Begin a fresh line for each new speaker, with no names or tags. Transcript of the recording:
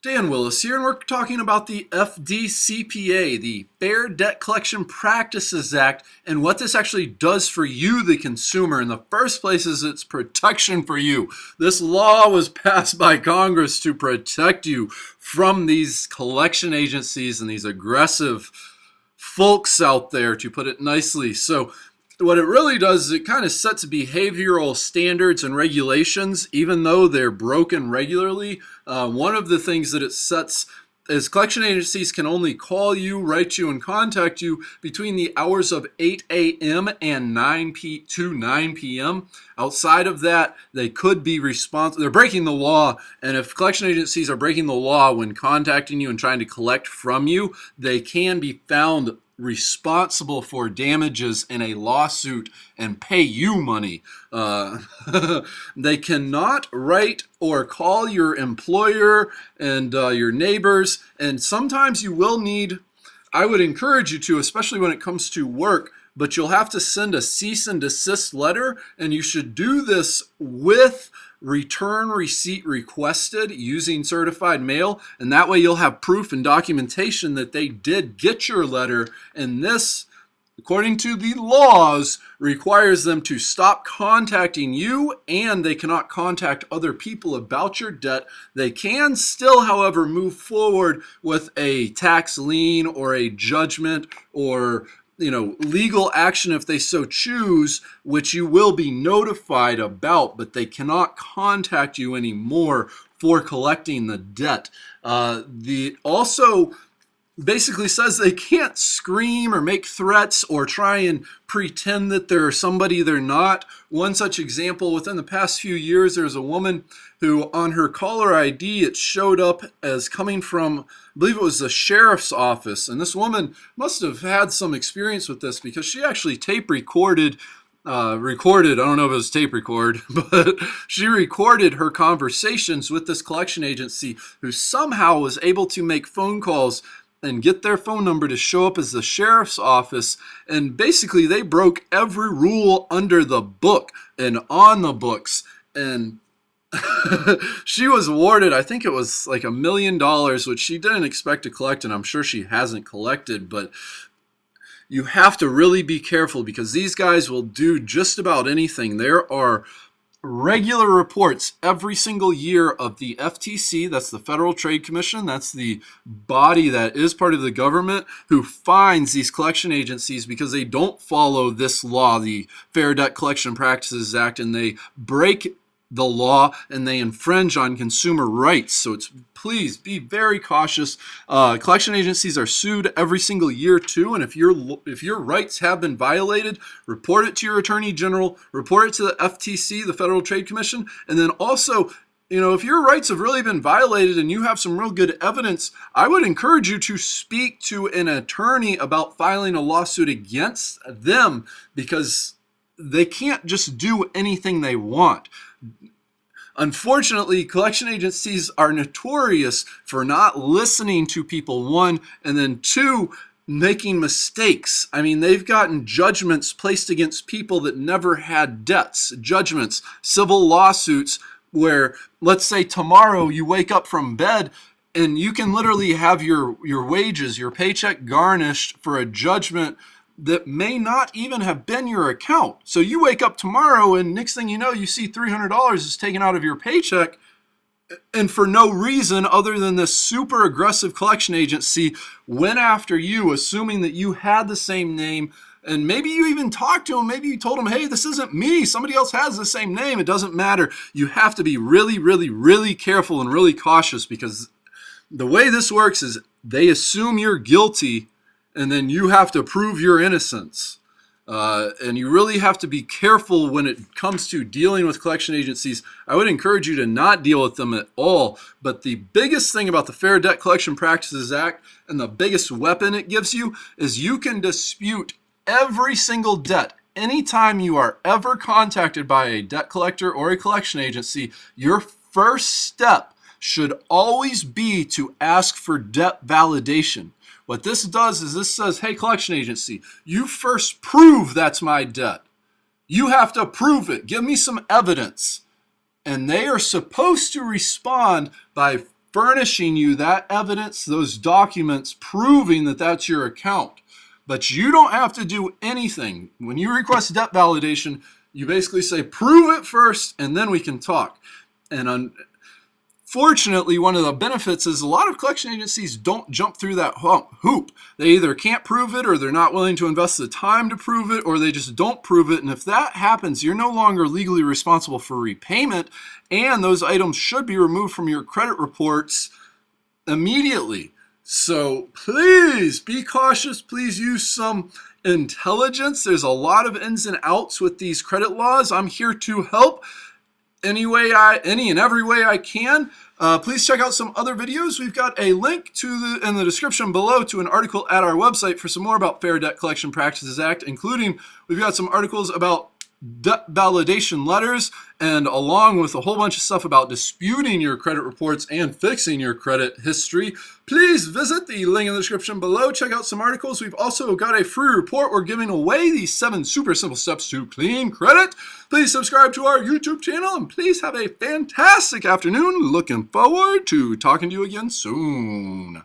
Dan Willis here, and we're talking about the Fdcpa, the Fair Debt Collection Practices Act, and what this actually does for you, the consumer. In the first place is it's protection for you. This law was passed by Congress to protect you from these collection agencies and these aggressive folks out there, to put it nicely. So what it really does is it kind of sets behavioral standards and regulations, even though they're broken regularly. One of the things that it sets is collection agencies can only call you, write you, and contact you between the hours of 8 a.m. and 9 p.m. Outside of that, they could be responsible. They're breaking the law, and if collection agencies are breaking the law when contacting you and trying to collect from you, they can be found responsible for damages in a lawsuit and pay you money. They cannot write or call your employer and your neighbors, and sometimes you will need, I would encourage you to, especially when it comes to work, but you'll have to send a cease and desist letter, and you should do this with return receipt requested using certified mail, and that way you'll have proof and documentation that they did get your letter. And this, according to the laws, requires them to stop contacting you, and they cannot contact other people about your debt. They can still, however, move forward with a tax lien or a judgment or legal action if they so choose, which you will be notified about, but they cannot contact you anymore for collecting the debt. The also basically says they can't scream or make threats or try and pretend that they're somebody they're not. One such example, within the past few years, there's a woman who on her caller ID, it showed up as coming from, I believe it was the sheriff's office. And this woman must have had some experience with this because she actually tape recorded, I don't know if it was tape record, but she recorded her conversations with this collection agency, who somehow was able to make phone calls and get their phone number to show up as the sheriff's office. And basically they broke every rule under the book and on the books. And she was awarded, I think it was like $1 million, which she didn't expect to collect, and I'm sure she hasn't collected. But you have to really be careful because these guys will do just about anything. There are regular reports every single year of the FTC, that's the Federal Trade Commission, that's the body that is part of the government, who fines these collection agencies because they don't follow this law, the Fair Debt Collection Practices Act, and they break the law and they infringe on consumer rights. So please be very cautious. Collection agencies are sued every single year too, and if your rights have been violated, report it to your attorney general, report it to the FTC, the Federal Trade Commission, and then also, if your rights have really been violated and you have some real good evidence, I would encourage you to speak to an attorney about filing a lawsuit against them, because they can't just do anything they want. Unfortunately, collection agencies are notorious for not listening to people, one, and then two, making mistakes. I mean, they've gotten judgments placed against people that never had debts, judgments, civil lawsuits, where, let's say tomorrow you wake up from bed and you can literally have your wages, your paycheck garnished for a judgment that may not even have been your account. So you wake up tomorrow and next thing you know, you see $300 is taken out of your paycheck, and for no reason other than this super aggressive collection agency went after you, assuming that you had the same name. And maybe you even talked to them. Maybe you told them, hey, this isn't me. Somebody else has the same name. It doesn't matter. You have to be really, really, really careful and really cautious, because the way this works is they assume you're guilty, and then you have to prove your innocence. And you really have to be careful when it comes to dealing with collection agencies. I would encourage you to not deal with them at all. But the biggest thing about the Fair Debt Collection Practices Act, and the biggest weapon it gives you, is you can dispute every single debt. Anytime you are ever contacted by a debt collector or a collection agency, your first step should always be to ask for debt validation. What this does is this says, hey, collection agency, you first prove that's my debt. You have to prove it. Give me some evidence. And they are supposed to respond by furnishing you that evidence, those documents proving that that's your account. But you don't have to do anything. When you request debt validation, you basically say, prove it first, and then we can talk. And unfortunately, one of the benefits is a lot of collection agencies don't jump through that hoop. They either can't prove it, or they're not willing to invest the time to prove it, or they just don't prove it. And if that happens, you're no longer legally responsible for repayment, and those items should be removed from your credit reports immediately. So please be cautious. Please use some intelligence. There's a lot of ins and outs with these credit laws. I'm here to help any and every way I can. Please check out some other videos. We've got a link in the description below to an article at our website for some more about Fair Debt Collection Practices Act, including we've got some articles about debt validation letters, and along with a whole bunch of stuff about disputing your credit reports and fixing your credit history. Please visit the link in the description below. Check out some articles. We've also got a free report. We're giving away these 7 super simple steps to clean credit. Please subscribe to our YouTube channel, and please have a fantastic afternoon. Looking forward to talking to you again soon.